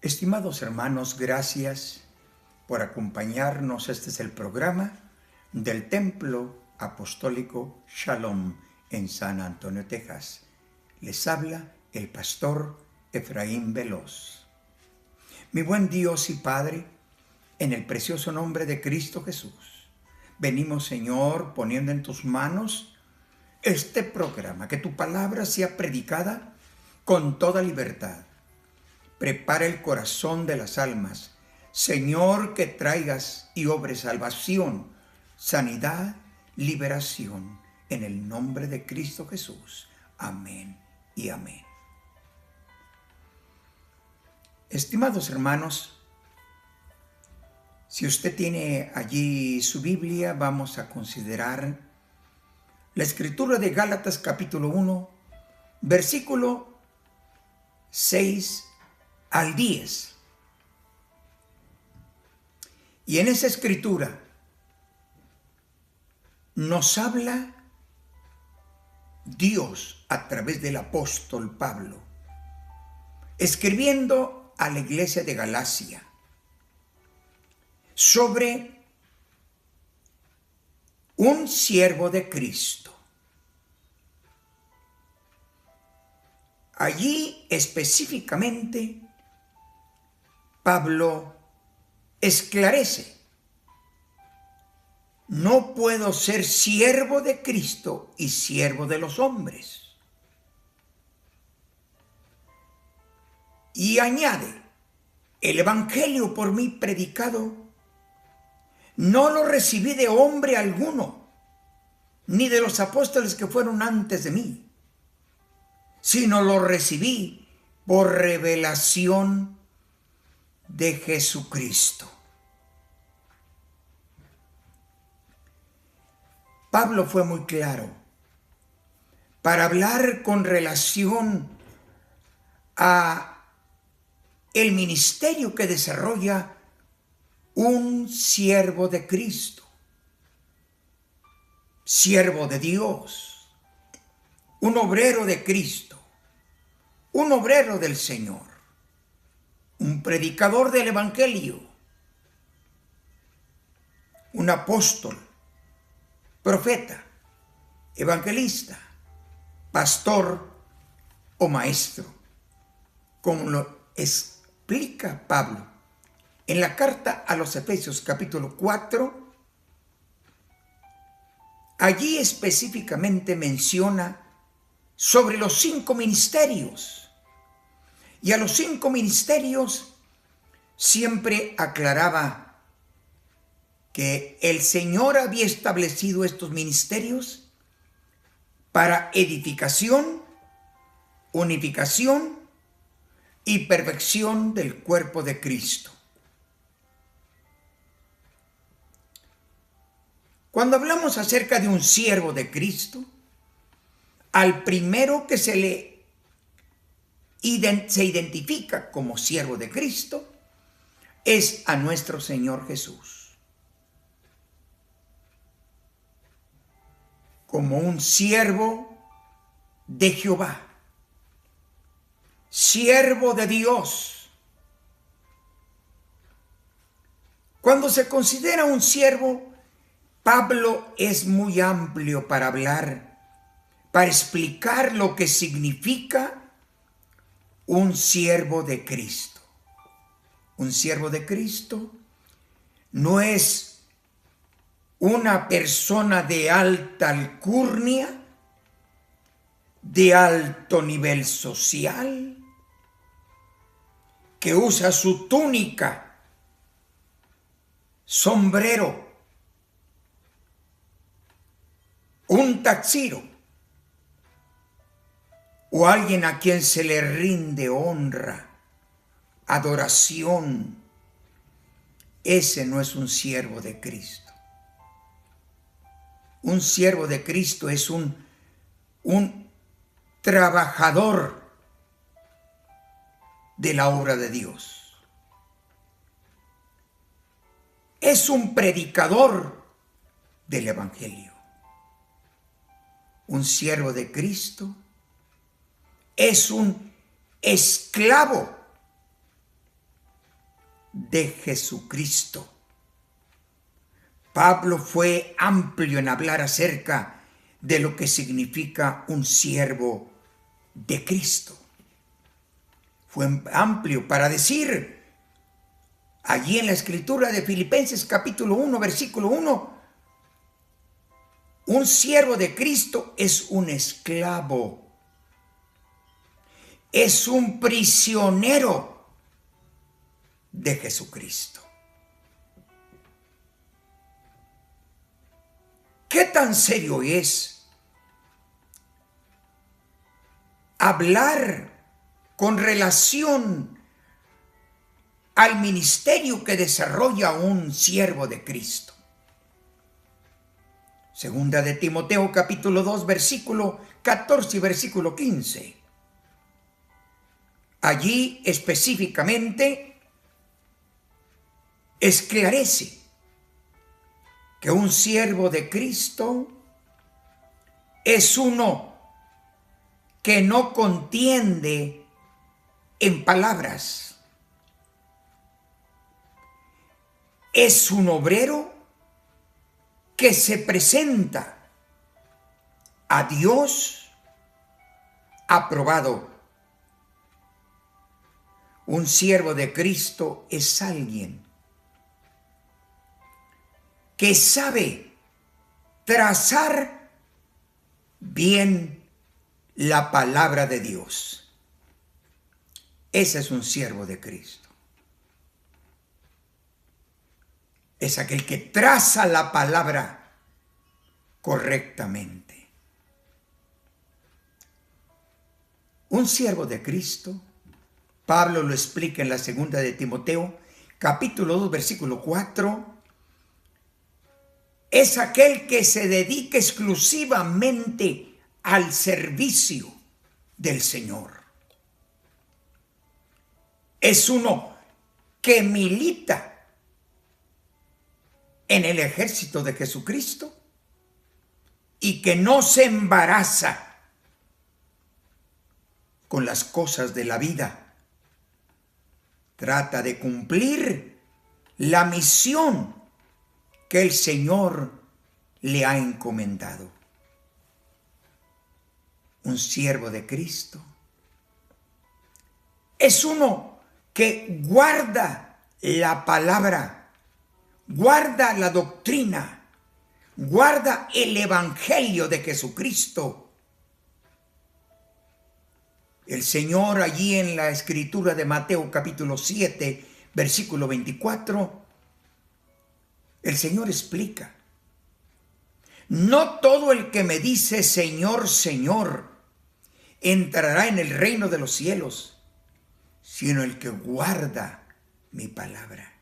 Estimados hermanos, gracias por acompañarnos. Este es el programa del Templo Apostólico Shalom en San Antonio, Texas. Les habla el pastor Efraín Veloz. Mi buen Dios y Padre, en el precioso nombre de Cristo Jesús, venimos, Señor, poniendo en tus manos este programa, que tu palabra sea predicada con toda libertad. Prepara el corazón de las almas, Señor, que traigas y obres salvación, sanidad, liberación, en el nombre de Cristo Jesús. Amén y amén. Estimados hermanos, si usted tiene allí su Biblia, vamos a considerar la escritura de Gálatas capítulo 1, versículo 6 al 10. Y en esa escritura nos habla Dios a través del apóstol Pablo, escribiendo a la iglesia de Galacia sobre un siervo de Cristo. Allí específicamente Pablo esclarece: no puedo ser siervo de Cristo y siervo de los hombres. Y añade: el evangelio por mí predicado no lo recibí de hombre alguno, ni de los apóstoles que fueron antes de mí, sino lo recibí por revelación de Jesucristo. Pablo fue muy claro para hablar con relación a el ministerio que desarrolla un siervo de Cristo, siervo de Dios, un obrero de Cristo, un obrero del Señor, un predicador del evangelio, un apóstol, profeta, evangelista, pastor o maestro, como lo explica Pablo en la carta a los Efesios capítulo 4. Allí específicamente menciona sobre los 5 ministerios, y a los 5 ministerios siempre aclaraba que el Señor había establecido estos ministerios para edificación, unificación y perfección del cuerpo de Cristo. Cuando hablamos acerca de un siervo de Cristo, al primero que se identifica como siervo de Cristo es a nuestro Señor Jesús. Como un siervo de Jehová, siervo de Dios. Cuando se considera un siervo, Pablo es muy amplio para hablar, para explicar lo que significa un siervo de Cristo. Un siervo de Cristo no es una persona de alta alcurnia, de alto nivel social, que usa su túnica, sombrero, un taxiro, o alguien a quien se le rinde honra, adoración. Ese no es un siervo de Cristo. Un siervo de Cristo es un trabajador de la obra de Dios. Es un predicador del evangelio. Un siervo de Cristo es un esclavo de Jesucristo. Pablo fue amplio en hablar acerca de lo que significa un siervo de Cristo. Fue amplio para decir, allí en la escritura de Filipenses capítulo 1, versículo 1, un siervo de Cristo es un esclavo, es un prisionero de Jesucristo. ¿Qué tan serio es hablar con relación al ministerio que desarrolla un siervo de Cristo? Segunda de Timoteo capítulo 2 versículo 14 y versículo 15. Allí específicamente esclarece que un siervo de Cristo es uno que no contiende en palabras. Es un obrero que se presenta a Dios aprobado. Un siervo de Cristo es alguien que sabe trazar bien la palabra de Dios. Ese es un siervo de Cristo. Es aquel que traza la palabra correctamente. Un siervo de Cristo, Pablo lo explica en la segunda de Timoteo, capítulo 2, versículo 4, es aquel que se dedica exclusivamente al servicio del Señor. Es uno que milita en el ejército de Jesucristo y que no se embaraza con las cosas de la vida. Trata de cumplir la misión que el Señor le ha encomendado. Un siervo de Cristo es uno que guarda la palabra, guarda la doctrina, guarda el evangelio de Jesucristo. El Señor allí en la escritura de Mateo capítulo 7, versículo 24, el Señor explica: no todo el que me dice Señor, Señor, entrará en el reino de los cielos, sino el que guarda mi palabra.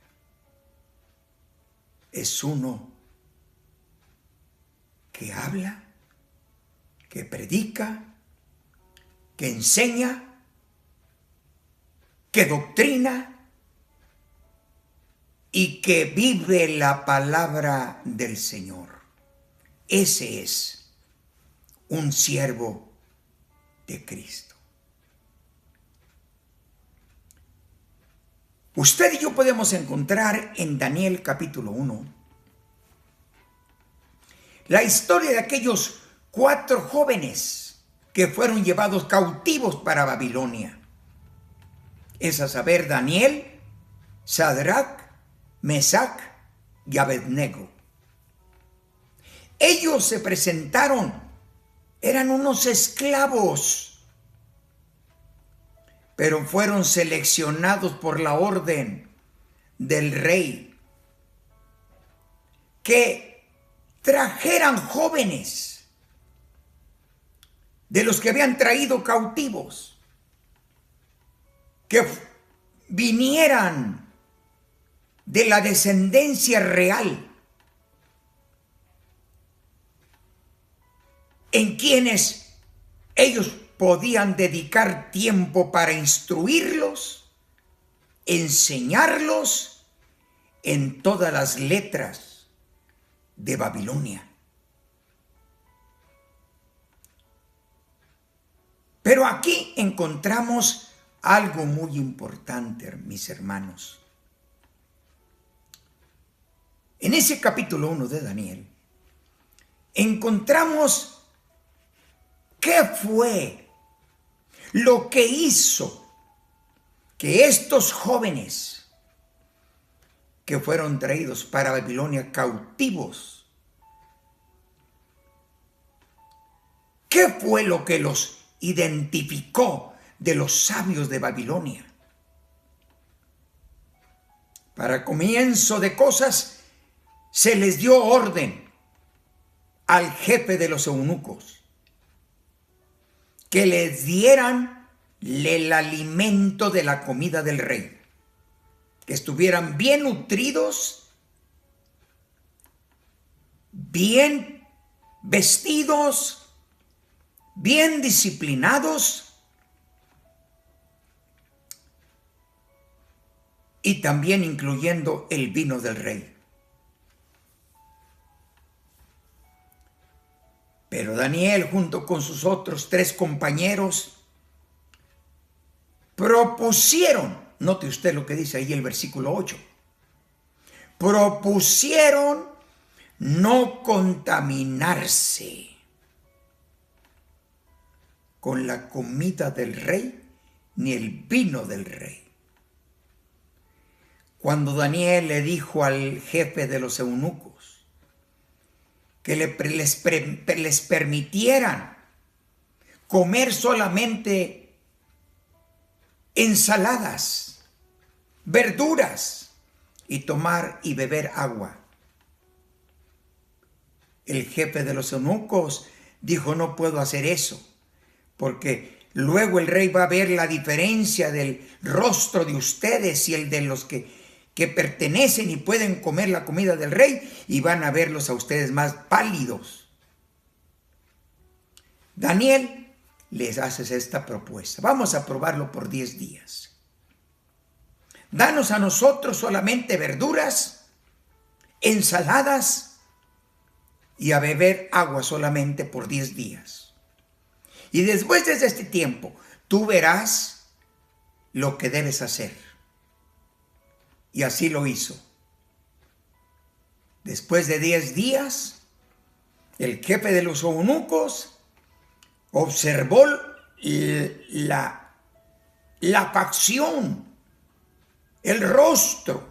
Es uno que habla, que predica, que enseña, que doctrina y que vive la palabra del Señor. Ese es un siervo de Cristo. Usted y yo podemos encontrar en Daniel capítulo 1 la historia de aquellos 4 jóvenes que fueron llevados cautivos para Babilonia. Es a saber, Daniel, Sadrach, Mesach y Abednego. Ellos se presentaron, eran unos esclavos, pero fueron seleccionados por la orden del rey que trajeran jóvenes de los que habían traído cautivos, que vinieran de la descendencia real, en quienes ellos podían dedicar tiempo para instruirlos, enseñarlos en todas las letras de Babilonia. Pero aquí encontramos algo muy importante, mis hermanos. En ese capítulo 1 de Daniel, encontramos qué fue lo que hizo que estos jóvenes que fueron traídos para Babilonia cautivos, ¿qué fue lo que los identificó de los sabios de Babilonia? Para comienzo de cosas, se les dio orden al jefe de los eunucos que les dieran el alimento de la comida del rey, que estuvieran bien nutridos, bien vestidos, bien disciplinados y también incluyendo el vino del rey. Pero Daniel, junto con sus otros 3 compañeros, propusieron, note usted lo que dice ahí el versículo 8, propusieron no contaminarse con la comida del rey ni el vino del rey. Cuando Daniel le dijo al jefe de los eunucos que les permitieran comer solamente ensaladas, verduras y tomar y beber agua, el jefe de los eunucos dijo: no puedo hacer eso, porque luego el rey va a ver la diferencia del rostro de ustedes y el de los que pertenecen y pueden comer la comida del rey, y van a verlos a ustedes más pálidos. Daniel les hace esta propuesta: vamos a probarlo por 10 días. Danos a nosotros solamente verduras, ensaladas y a beber agua solamente por 10 días. Y después de este tiempo, tú verás lo que debes hacer. Y así lo hizo. Después de 10 días, el jefe de los eunucos observó la facción, el rostro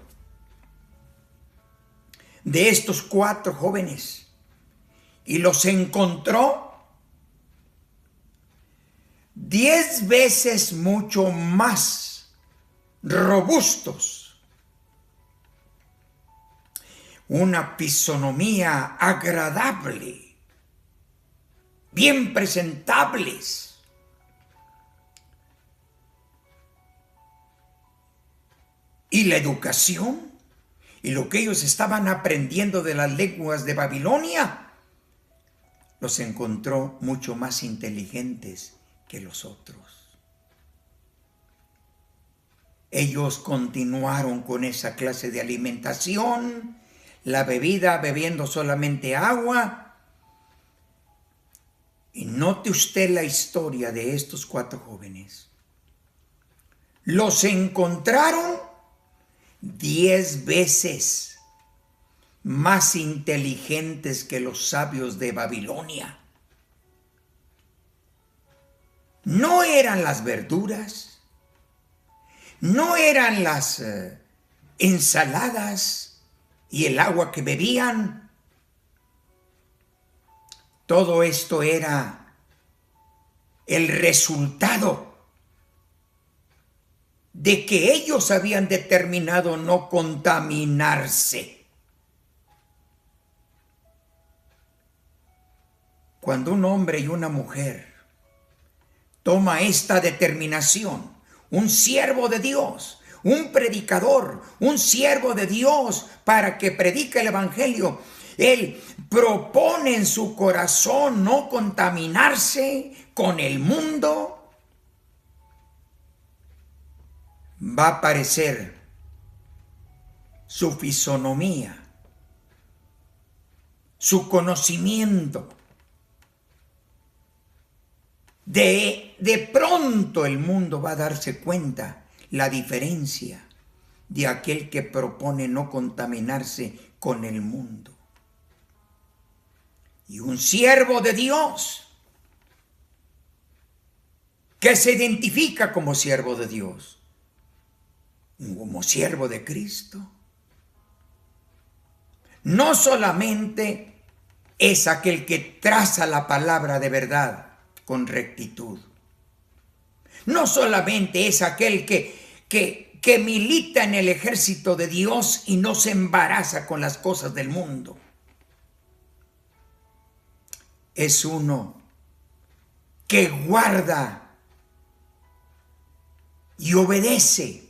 de estos 4 jóvenes y los encontró 10 veces mucho más robustos, una fisonomía agradable, bien presentables. Y la educación y lo que ellos estaban aprendiendo de las lenguas de Babilonia los encontró mucho más inteligentes que los otros. Ellos continuaron con esa clase de alimentación, la bebida, bebiendo solamente agua. Y note usted la historia de estos 4 jóvenes. Los encontraron 10 veces más inteligentes que los sabios de Babilonia. No eran las verduras, no eran las ensaladas y el agua que bebían. Todo esto era el resultado de que ellos habían determinado no contaminarse. Cuando un hombre y una mujer toma esta determinación, un siervo de Dios, un predicador, un siervo de Dios para que predique el evangelio, él propone en su corazón no contaminarse con el mundo, va a aparecer su fisonomía, su conocimiento. De pronto el mundo va a darse cuenta la diferencia de aquel que propone no contaminarse con el mundo. Y un siervo de Dios que se identifica como siervo de Dios, como siervo de Cristo, no solamente es aquel que traza la palabra de verdad con rectitud, no solamente es aquel que milita en el ejército de Dios y no se embaraza con las cosas del mundo. Es uno que guarda y obedece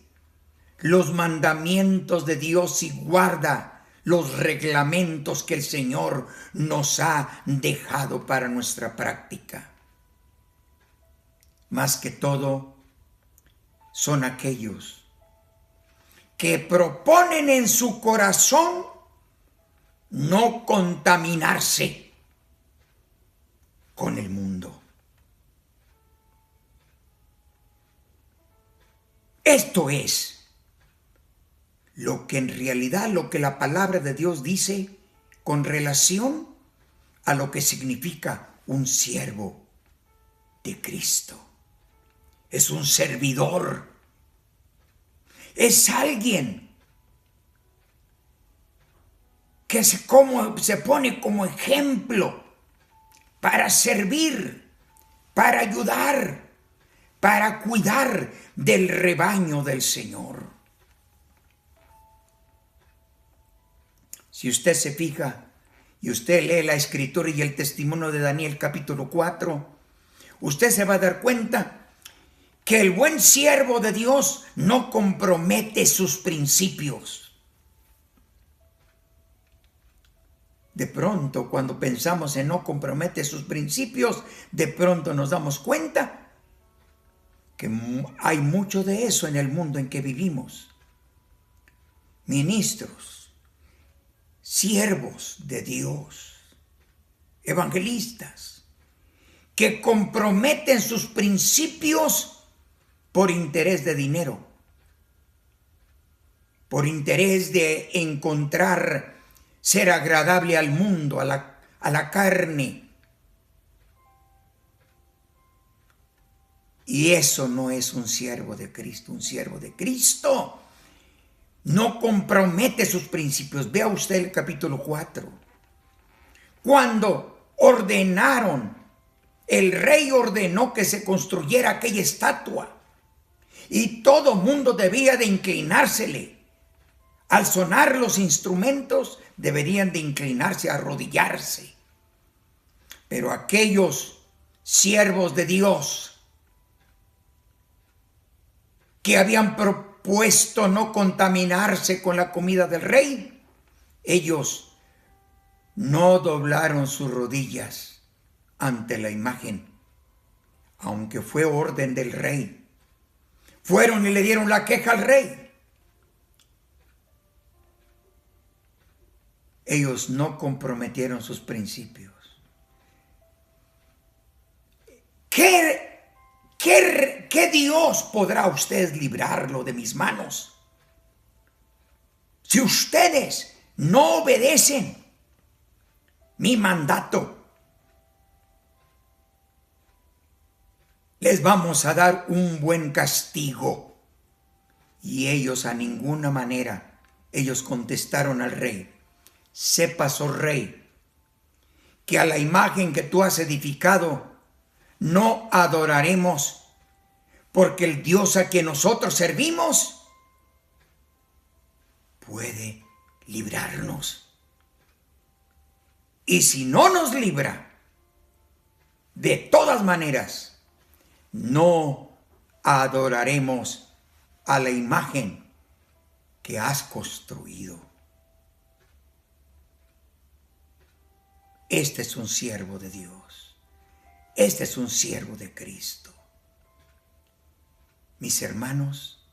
los mandamientos de Dios y guarda los reglamentos que el Señor nos ha dejado para nuestra práctica. Más que todo, son aquellos que proponen en su corazón no contaminarse con el mundo. Esto es lo que en realidad, lo que la palabra de Dios dice con relación a lo que significa un siervo de Cristo. Es un servidor. Es alguien que se pone como ejemplo para servir, para ayudar, para cuidar del rebaño del Señor. Si usted se fija y usted lee la Escritura y el testimonio de Daniel capítulo 4, usted se va a dar cuenta que el buen siervo de Dios no compromete sus principios. De pronto, cuando pensamos en no compromete sus principios, de pronto nos damos cuenta que hay mucho de eso en el mundo en que vivimos. Ministros, siervos de Dios, evangelistas, que comprometen sus principios por interés de dinero, por interés de encontrar ser agradable al mundo, a la carne. Y eso no es un siervo de Cristo. Un siervo de Cristo no compromete sus principios. Vea usted el capítulo 4. Cuando el rey ordenó que se construyera aquella estatua y todo mundo debía de inclinársele. Al sonar los instrumentos deberían de inclinarse, arrodillarse. Pero aquellos siervos de Dios que habían propuesto no contaminarse con la comida del rey, ellos no doblaron sus rodillas ante la imagen, aunque fue orden del rey. Fueron y le dieron la queja al rey. Ellos no comprometieron sus principios. ¿Qué Dios podrá usted librarlo de mis manos? Si ustedes no obedecen mi mandato, les vamos a dar un buen castigo. Y ellos a ninguna manera, ellos contestaron al rey: sepas, oh rey, que a la imagen que tú has edificado no adoraremos, porque el Dios a quien nosotros servimos puede librarnos. Y si no nos libra, de todas maneras, no adoraremos a la imagen que has construido. Este es un siervo de Dios. Este es un siervo de Cristo. Mis hermanos,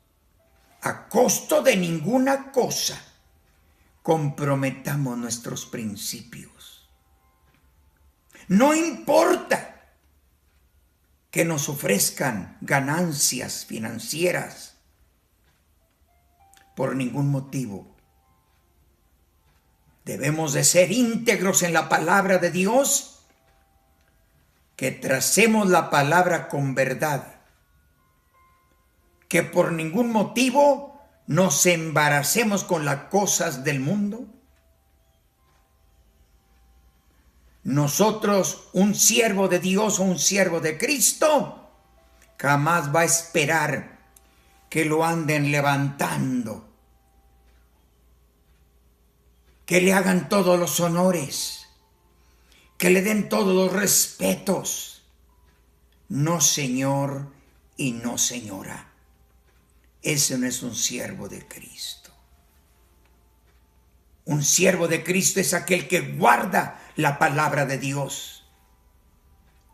a costo de ninguna cosa, comprometamos nuestros principios. No importa que nos ofrezcan ganancias financieras, por ningún motivo. Debemos de ser íntegros en la palabra de Dios, que tracemos la palabra con verdad, que por ningún motivo nos embaracemos con las cosas del mundo. Nosotros, un siervo de Dios o un siervo de Cristo, jamás va a esperar que lo anden levantando, que le hagan todos los honores, que le den todos los respetos. No, señor, y no, señora. Ese no es un siervo de Cristo. Un siervo de Cristo es aquel que guarda la palabra de Dios.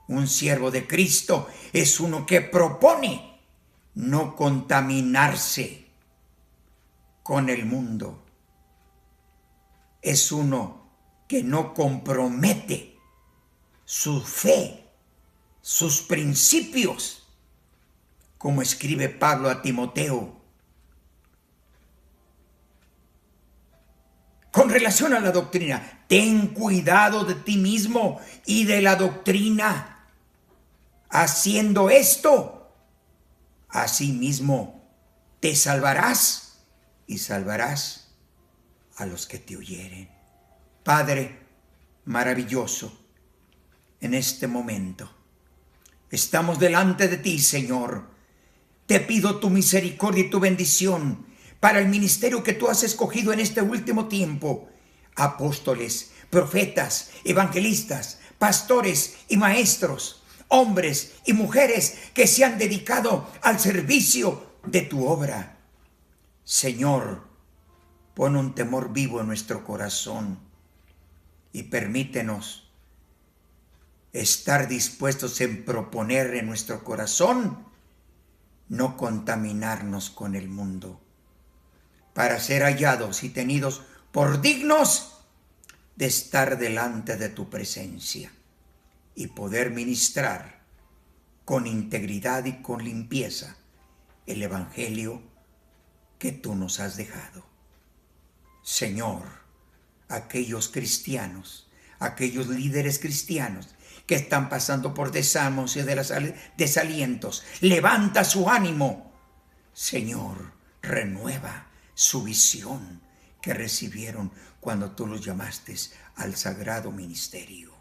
Un siervo de Cristo es uno que propone no contaminarse con el mundo. Es uno que no compromete su fe, sus principios, como escribe Pablo a Timoteo. Con relación a la doctrina, ten cuidado de ti mismo y de la doctrina. Haciendo esto, asimismo te salvarás y salvarás a los que te oyeren. Padre maravilloso, en este momento estamos delante de ti, Señor. Te pido tu misericordia y tu bendición para el ministerio que tú has escogido en este último tiempo. Apóstoles, profetas, evangelistas, pastores y maestros, hombres y mujeres que se han dedicado al servicio de tu obra. Señor, pon un temor vivo en nuestro corazón y permítenos estar dispuestos en proponer en nuestro corazón no contaminarnos con el mundo, para ser hallados y tenidos por dignos de estar delante de tu presencia y poder ministrar con integridad y con limpieza el evangelio que tú nos has dejado. Señor, aquellos cristianos, aquellos líderes cristianos que están pasando por desánimos y desalientos, levanta su ánimo. Señor, renueva su visión que recibieron cuando tú los llamaste al sagrado ministerio.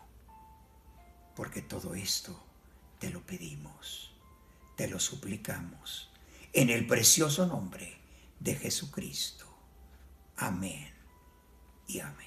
Porque todo esto te lo pedimos, te lo suplicamos, en el precioso nombre de Jesucristo. Amén y amén.